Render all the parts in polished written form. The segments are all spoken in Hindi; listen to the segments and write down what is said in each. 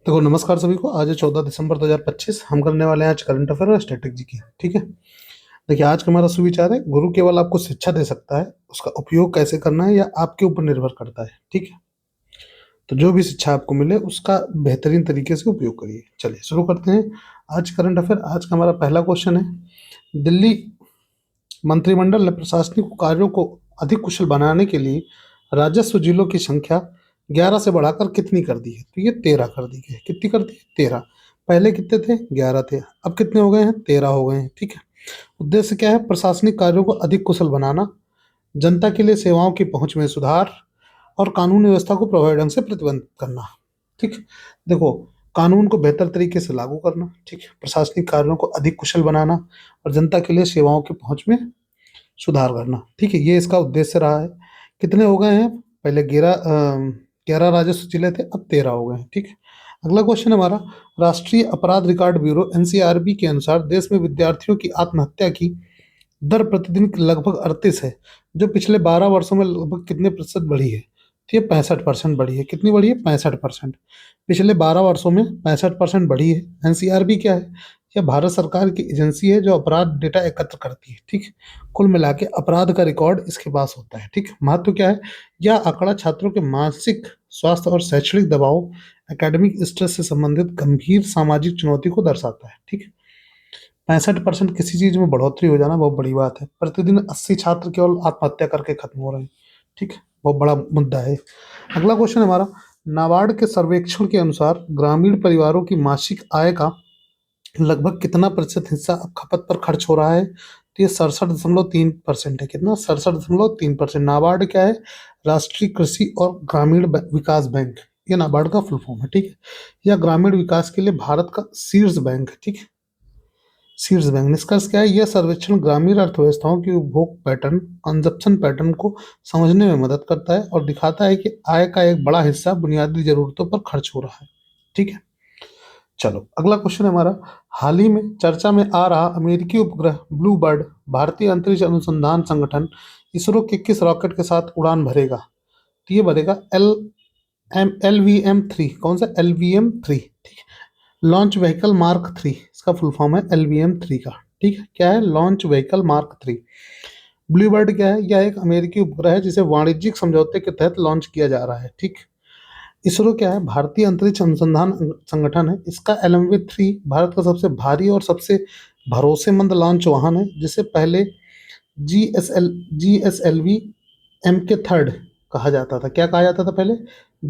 देखो, नमस्कार सभी को। आज है 14 दिसंबर 2025। हम करने वाले हैं आज करंट अफेयर और स्ट्रेटेजी की। ठीक है। देखिए, आज का हमारा सुविचार है, गुरु केवल आपको शिक्षा दे सकता है, उसका उपयोग कैसे करना है या आपके ऊपर निर्भर करता है। ठीक है। तो जो भी शिक्षा आपको मिले उसका बेहतरीन तरीके से उपयोग करिए। चलिए शुरू करते हैं आज करंट अफेयर। आज का हमारा पहला क्वेश्चन है, दिल्ली मंत्रिमंडल ने प्रशासनिक कार्यों को अधिक कुशल बनाने के लिए राजस्व जिलों की संख्या 11 से बढ़ाकर कितनी कर दी है? तो ये 13 कर दी है। कितनी कर दी है? 13। पहले कितने थे? 11 थे। अब कितने हो गए हैं? 13 हो गए हैं। ठीक है। उद्देश्य क्या है? प्रशासनिक कार्यों को अधिक कुशल बनाना, जनता के लिए सेवाओं की पहुंच में सुधार और कानून व्यवस्था को प्रभावी ढंग से प्रतिबंधित करना। ठीक है। देखो, कानून को बेहतर तरीके से लागू करना, ठीक है, प्रशासनिक कार्यों को अधिक कुशल बनाना और जनता के लिए सेवाओं की पहुंच में सुधार करना। ठीक है, ये इसका उद्देश्य रहा है। कितने हो गए हैं? पहले 11 राजस्व जिले थे, अब 13 हो गए हैं। ठीक है। अगला क्वेश्चन हमारा, राष्ट्रीय अपराध रिकॉर्ड ब्यूरो एनसीआरबी के अनुसार देश में विद्यार्थियों की आत्महत्या की दर प्रतिदिन लगभग 38 है, जो पिछले 12 वर्षों में लगभग कितने प्रतिशत बढ़ी है? तो ये 65% बढ़ी है। कितनी बढ़ी है? 65%। पिछले 12 वर्षों में 65% बढ़ी है। एनसीआरबी क्या है? यह भारत सरकार की एजेंसी है जो अपराध डेटा एकत्र करती है। ठीक है। कुल मिला के अपराध का रिकॉर्ड इसके पास होता है। ठीक है। महत्व क्या है? यह आंकड़ा छात्रों के मानसिक स्वास्थ्य और शैक्षणिक दबाव, एकेडमिक स्ट्रेस से संबंधित गंभीर सामाजिक चुनौती को दर्शाता है। ठीक है। 65% किसी चीज में बढ़ोतरी हो जाना बहुत बड़ी बात है। प्रतिदिन 80 छात्र केवल आत्महत्या करके खत्म हो रहे हैं। ठीक है। बहुत बड़ा मुद्दा है। अगला क्वेश्चन हमारा, नाबार्ड के सर्वेक्षण के अनुसार ग्रामीण परिवारों की मासिक आय का लगभग कितना प्रतिशत हिस्सा अब खपत पर खर्च हो रहा है? तो ये 67.3% है। कितना? 67.3%। नाबार्ड क्या है? राष्ट्रीय कृषि और ग्रामीण विकास बैंक। ये नाबार्ड का फुल फॉर्म है। ठीक है। यह ग्रामीण विकास के लिए भारत का शीर्ष बैंक है। ठीक है। शीर्ष बैंक। निष्कर्ष क्या है? यह सर्वेक्षण ग्रामीण अर्थव्यवस्थाओं की उपभोग पैटर्न, कंजप्शन पैटर्न को समझने में मदद करता है और दिखाता है कि आय का एक बड़ा हिस्सा बुनियादी जरूरतों पर खर्च हो रहा है। ठीक है। चलो अगला क्वेश्चन है हमारा, हाल ही में चर्चा में आ रहा अमेरिकी उपग्रह ब्लू बर्ड भारतीय अंतरिक्ष अनुसंधान संगठन इसरो के किस रॉकेट के साथ उड़ान भरेगा? तो ये भरेगा LVM-3। कौन सा? LVM-3। ठीक है। लॉन्च व्हीकल मार्क 3, इसका फुल फॉर्म है LVM-3 का। ठीक है। क्या है? Launch vehicle mark 3। Blue bird क्या है? यह एक अमेरिकी उपग्रह है जिसे वाणिज्यिक समझौते के तहत लॉन्च किया जा रहा है। ठीक। इसरो क्या है? भारतीय अंतरिक्ष अनुसंधान संगठन है। इसका LMV-3 भारत का सबसे भारी और सबसे भरोसेमंद लॉन्च वाहन है, जिसे पहले GSLV-MK3 कहा जाता था। क्या कहा जाता था पहले?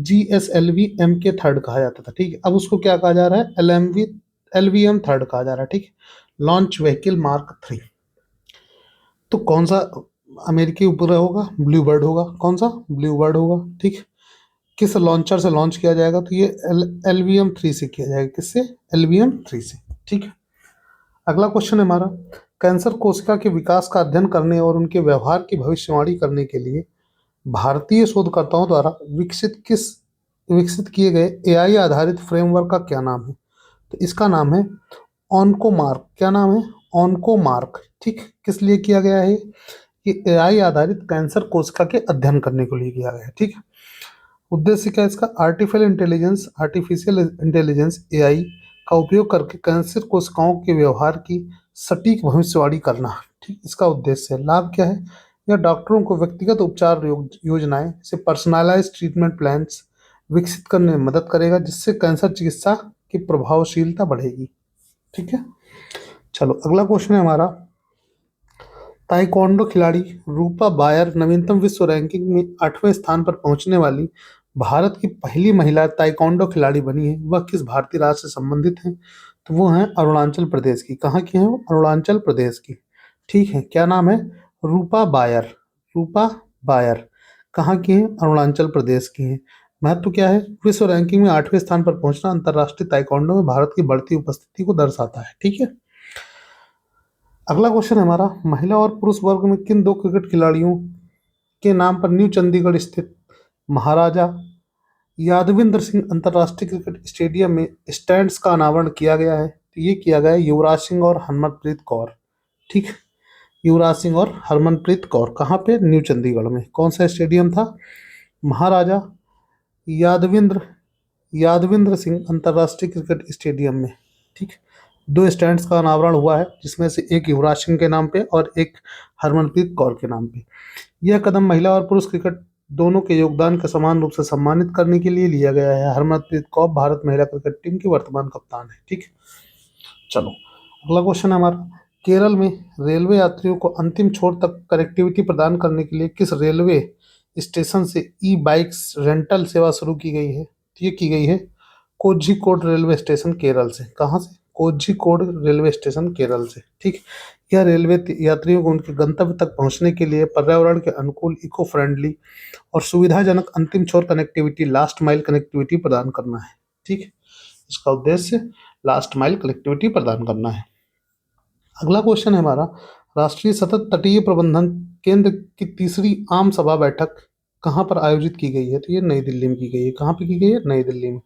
GSLV-MK3 कहा जाता था। ठीक है। अब उसको क्या कहा जा रहा है? LVM-3 कहा जा रहा है। ठीक है। Launch vehicle mark 3। तो कौन सा अमेरिकी उपग्रह होगा? ब्लू बर्ड होगा। कौन सा? ब्लू बर्ड होगा। ठीक है। किस लॉन्चर से लॉन्च किया जाएगा? तो ये LVM-3 से किया जाएगा। किससे? LVM-3 से। ठीक है। अगला क्वेश्चन है हमारा, कैंसर कोशिका के विकास का अध्ययन करने और उनके व्यवहार की भविष्यवाणी करने के लिए भारतीय शोधकर्ताओं द्वारा विकसित किए गए AI आधारित फ्रेमवर्क का क्या नाम है? तो इसका नाम है ऑन्कोमार्क। क्या नाम है? ऑन्कोमार्क। ठीक। किस लिए किया गया है? कि AI आधारित कैंसर कोशिका के अध्ययन करने के लिए किया गया है। ठीक है। उद्देश्य क्या है इसका? आर्टिफिशियल इंटेलिजेंस AI का उपयोग करके कैंसर कोशिकाओं के व्यवहार की सटीक भविष्यवाणी करना। ठीक। इसका उद्देश्य है। लाभ क्या है? यह डॉक्टरों को व्यक्तिगत उपचार योजनाएं जैसे पर्सनलाइज्ड ट्रीटमेंट प्लान्स विकसित करने में मदद करेगा, जिससे कैंसर चिकित्सा की प्रभावशीलता बढ़ेगी। ठीक है। चलो अगला क्वेश्चन है हमारा, ताइक्वांडो खिलाड़ी रूपा बायर नवीनतम विश्व रैंकिंग में 8वें स्थान पर पहुंचने वाली भारत की पहली महिला ताइक्वांडो खिलाड़ी बनी है। वह किस भारतीय राज्य से संबंधित है? तो वो है अरुणाचल प्रदेश की। कहाँ की है वो? अरुणाचल प्रदेश की। ठीक है। क्या नाम है? रूपा बायर। रूपा बायर। कहाँ की है? अरुणाचल प्रदेश की है। महत्व क्या है? विश्व रैंकिंग में 8वें स्थान पर पहुंचना अंतर्राष्ट्रीय ताइक्वांडो में भारत की बढ़ती उपस्थिति को दर्शाता है। ठीक है। अगला क्वेश्चन है हमारा, महिला और पुरुष वर्ग में किन दो क्रिकेट खिलाड़ियों के नाम पर न्यू चंडीगढ़ स्थित महाराजा यादविंद्र सिंह अंतर्राष्ट्रीय क्रिकेट स्टेडियम में स्टैंड्स का अनावरण किया गया है? तो ये किया गया है युवराज सिंह और हरमनप्रीत कौर। ठीक। युवराज सिंह और हरमनप्रीत कौर। कहाँ पे? न्यू चंडीगढ़ में। कौन सा स्टेडियम था? महाराजा यादविंद्र यादविंद्र सिंह अंतर्राष्ट्रीय क्रिकेट स्टेडियम में। ठीक, 2 स्टैंड्स का अनावरण हुआ है, जिसमें से एक युवराज सिंह के नाम पे और एक हरमनप्रीत कौर के नाम पे। यह कदम महिला और पुरुष क्रिकेट दोनों के योगदान को समान रूप से सम्मानित करने के लिए लिया गया है। हरमनप्रीत कौर भारत महिला क्रिकेट टीम की वर्तमान कप्तान है। ठीक, चलो अगला क्वेश्चन है हमारा, केरल में रेलवे यात्रियों को अंतिम छोर तक कनेक्टिविटी प्रदान करने के लिए किस रेलवे स्टेशन से ई बाइक्स रेंटल सेवा शुरू की गई है? ये की गई है कोझिकोड रेलवे स्टेशन केरल से। कहाँ से? कोझिकोड रेलवे स्टेशन केरल से। ठीक, यह रेलवे यात्रियों को उनके गंतव्य तक पहुंचने के लिए पर्यावरण के अनुकूल, इको फ्रेंडली और सुविधाजनक अंतिम छोर कनेक्टिविटी, लास्ट माइल कनेक्टिविटी प्रदान करना है। ठीक, इसका उद्देश्य लास्ट माइल कनेक्टिविटी प्रदान करना है। अगला क्वेश्चन है हमारा, राष्ट्रीय सतत तटीय प्रबंधन केंद्र की तीसरी आम सभा बैठक कहाँ पर आयोजित की गई है? तो ये नई दिल्ली में की गई है। कहाँ पे की गई है? नई दिल्ली में।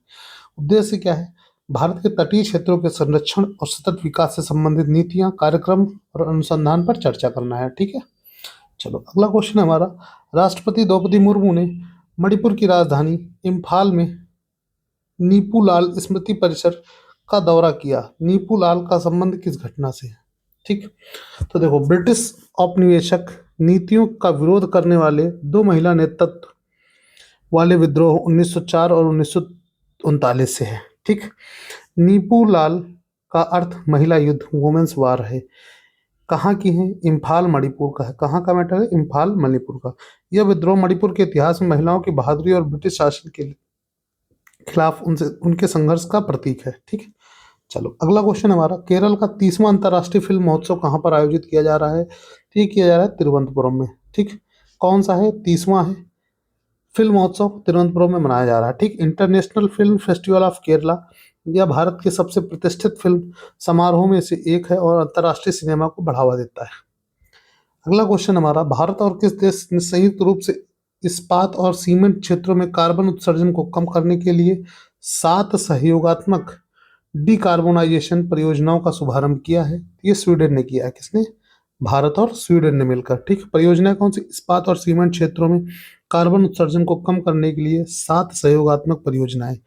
उद्देश्य क्या है? भारत के तटीय क्षेत्रों के संरक्षण और सतत विकास से संबंधित नीतियां, कार्यक्रम और अनुसंधान पर चर्चा करना है। ठीक है, चलो अगला क्वेश्चन है हमारा, राष्ट्रपति द्रौपदी मुर्मू ने मणिपुर की राजधानी इम्फाल में नीपूलाल स्मृति परिसर का दौरा किया। नीपूलाल का संबंध किस घटना से है? ठीक, तो देखो, ब्रिटिश औपनिवेशक नीतियों का विरोध करने वाले 2 महिला नेतृत्व वाले विद्रोह 1904 और 1939 से है। ठीक, नीपूलाल का अर्थ महिला युद्ध, वुमेन्स वार है। कहाँ की है? इम्फाल मणिपुर का है। कहाँ का मैटर है? इम्फाल मणिपुर का। यह विद्रोह मणिपुर के इतिहास में महिलाओं की बहादुरी और ब्रिटिश शासन के खिलाफ उनके संघर्ष का प्रतीक है। ठीक, चलो अगला क्वेश्चन हमारा, केरल का 30वां अंतर्राष्ट्रीय फिल्म महोत्सव कहाँ पर आयोजित किया जा रहा है? तो ये किया जा रहा है तिरुवनंतपुरम में। ठीक, कौन सा है? 30वां है। फिल्म महोत्सव तिरुवनंतपुरम में मनाया जा रहा है। ठीक, international film festival of Kerala, यह भारत के सबसे प्रतिष्ठित फिल्म समारोह में से एक है और अंतर्राष्ट्रीय सिनेमा को बढ़ावा देता है। अगला क्वेश्चन हमारा, भारत और किस देश ने संयुक्त रूप से इस्पात और सीमेंट क्षेत्रों में कार्बन उत्सर्जन को कम करने के लिए 7 सहयोगात्मक डिकार्बोनाइजेशन परियोजनाओं का शुभारंभ किया है? ये स्वीडन ने किया है। किसने? भारत और स्वीडन ने मिलकर। ठीक, परियोजना कौन सी? इस्पात और सीमेंट क्षेत्रों में कार्बन उत्सर्जन को कम करने के लिए 7 सहयोगात्मक परियोजनाएं।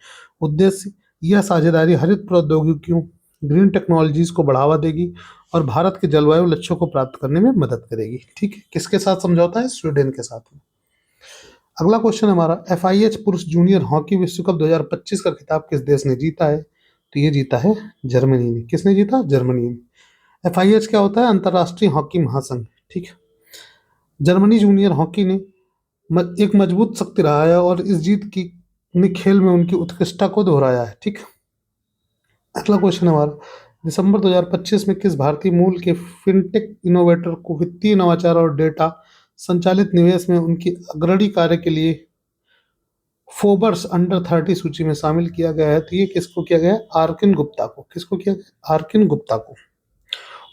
उद्देश्य, यह साझेदारी हरित प्रौद्योगिकियों, ग्रीन टेक्नोलॉजीज को बढ़ावा देगी और भारत के जलवायु लक्ष्यों को प्राप्त करने में मदद करेगी। ठीक है, किसके साथ समझौता है? स्वीडन के साथ में। अगला क्वेश्चन हमारा, FIH पुरुष जूनियर हॉकी विश्व कप 2025 का खिताब किस देश ने जीता है? तो ये जीता है जर्मनी ने। किसने जीता? जर्मनी ने। FIH क्या होता है? अंतर्राष्ट्रीय हॉकी महासंघ। ठीक, जर्मनी जूनियर हॉकी ने एक मजबूत शक्ति रहा है और इस जीत की ने खेल में उनकी उत्कृष्टता को दोहराया है। ठीक, अगला क्वेश्चन हमारा, दिसंबर 2025 में किस भारतीय मूल के फिनटेक इनोवेटर को वित्तीय नवाचार और डेटा संचालित निवेश में उनकी अग्रणी कार्य के लिए फोर्ब्स अंडर 30 सूची में शामिल किया गया है? तो ये किसको किया गया है? आर्किन गुप्ता को। किसको किया गया? आर्किन गुप्ता को।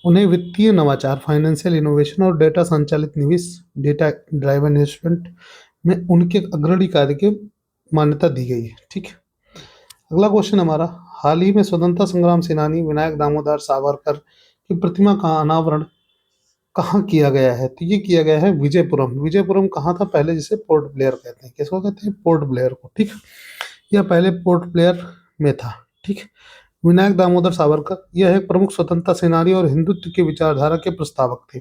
उन्हें वित्तीय नवाचार, फाइनेंशियल इनोवेशन और डेटा संचालित निवेश, डेटा ड्राइवन इन्वेस्टमेंट में उनके अग्रणी कार्य की मान्यता दी गई है। ठीक है, अगला क्वेश्चन हमारा, हाल ही में स्वतंत्रता संग्राम सेनानी विनायक दामोदर सावरकर की प्रतिमा का अनावरण कहाँ किया गया है? तो ये किया गया है विजयपुरम। विजयपुरम कहाँ था? पहले जिसे पोर्ट ब्लेयर कहते हैं। किसको कहते हैं? पोर्ट ब्लेयर को। ठीक, यह पहले पोर्ट ब्लेयर में था। ठीक, विनायक दामोदर सावरकर यह एक प्रमुख स्वतंत्रता सेनानी और हिंदुत्व की विचारधारा के प्रस्तावक थे।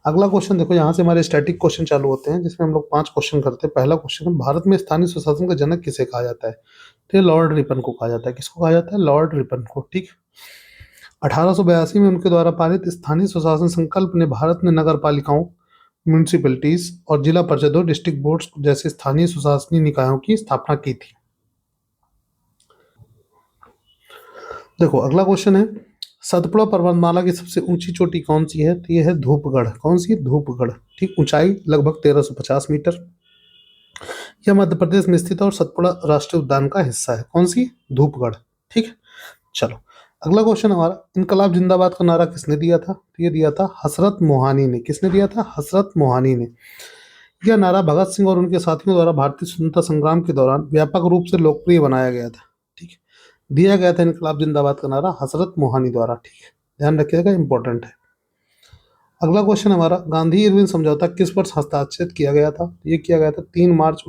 अगला क्वेश्चन देखो, यहाँ से हमारे स्टैटिक क्वेश्चन चालू होते हैं, जिसमें हम लोग 5 क्वेश्चन करते हैं। पहला क्वेश्चन है, भारत में स्थानीय स्वशासन का जनक किसे कहा जाता है? तो ये लॉर्ड रिपन को कहा जाता है। किसको कहा जाता है? लॉर्ड रिपन को। ठीक, 1882 में उनके द्वारा पारित स्थानीय स्वशासन संकल्प ने भारत में नगर पालिकाओं, म्यूनिसिपैलिटीज और जिला परिषदों, डिस्ट्रिक्ट बोर्ड्स जैसे स्थानीय स्वशासनीय निकायों की स्थापना की थी। देखो अगला क्वेश्चन है, सतपुड़ा पर्वतमाला की सबसे ऊंची चोटी कौन सी है? तो यह है धूपगढ़। कौन सी है? धूपगढ़। ठीक, ऊंचाई लगभग 1350 मीटर। यह मध्य प्रदेश में स्थित और सतपुड़ा राष्ट्रीय उद्यान का हिस्सा है। कौन सी? धूपगढ़। ठीक, चलो अगला क्वेश्चन हमारा, इनकलाब जिंदाबाद का नारा किसने दिया था? तो ये दिया था हसरत मोहानी ने। किसने दिया था? हसरत मोहानी ने। यह नारा भगत सिंह और उनके साथियों द्वारा भारतीय स्वतंत्रता संग्राम के दौरान व्यापक रूप से लोकप्रिय बनाया गया था। ठीक, दिया गया था इनकलाब जिंदाबाद का नारा हसरत मोहानी द्वारा। ठीक है, ध्यान रखिएगा, इंपॉर्टेंट है। अगला क्वेश्चन हमारा, गांधी इरविन समझौता किस वर्ष हस्ताक्षरित किया गया था? ये किया गया था 3 मार्च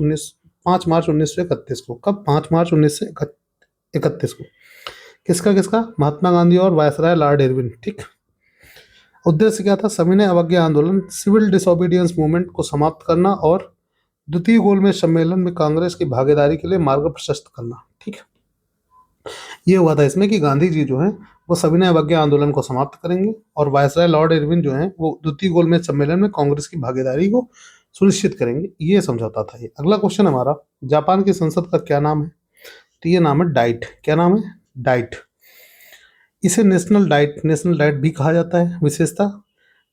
5 मार्च 1931 को। कब? 5 मार्च 1931 को। किसका किसका? महात्मा गांधी और वायसराय लॉर्ड इरविन। ठीक। उद्देश्य क्या था? सविनय अवज्ञा आंदोलन, सिविल डिसोबीडियंस मूवमेंट को समाप्त करना और द्वितीय गोलमेज सम्मेलन में कांग्रेस की भागीदारी के लिए मार्ग प्रशस्त करना। ठीक है, ये हुआ था इसमें कि गांधी जी जो हैं वो सविनय अवज्ञा आंदोलन को समाप्त करेंगे और वायसराय लॉर्ड इरविन जो हैं वो द्वितीय गोलमेज सम्मेलन में कांग्रेस की भागीदारी को सुनिश्चित करेंगे। ये समझौता था ये। अगला क्वेश्चन हमारा, जापान की संसद का क्या नाम है? तो ये नाम है डाइट। क्या नाम है? डाइट। इसे नेशनल डाइट भी कहा जाता है। विशेषता,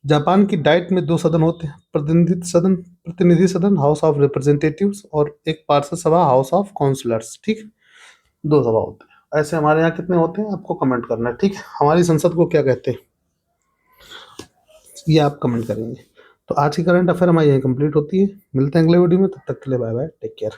जापान की डाइट में 2 सदन होते हैं, प्रतिनिधि सदन हाउस ऑफ रिप्रेजेंटेटिव्स और एक पार्षद सभा हाउस ऑफ काउंसलर्स। ठीक, 2 सभा होते हैं। ऐसे हमारे यहाँ कितने होते हैं आपको कमेंट करना है। ठीक है, हमारी संसद को क्या कहते हैं ये आप कमेंट करेंगे। तो आज की करंट अफेयर हमारी यहीं कंप्लीट होती है। मिलते हैं अगले वीडियो में, तब तक के लिए बाय बाय, टेक केयर।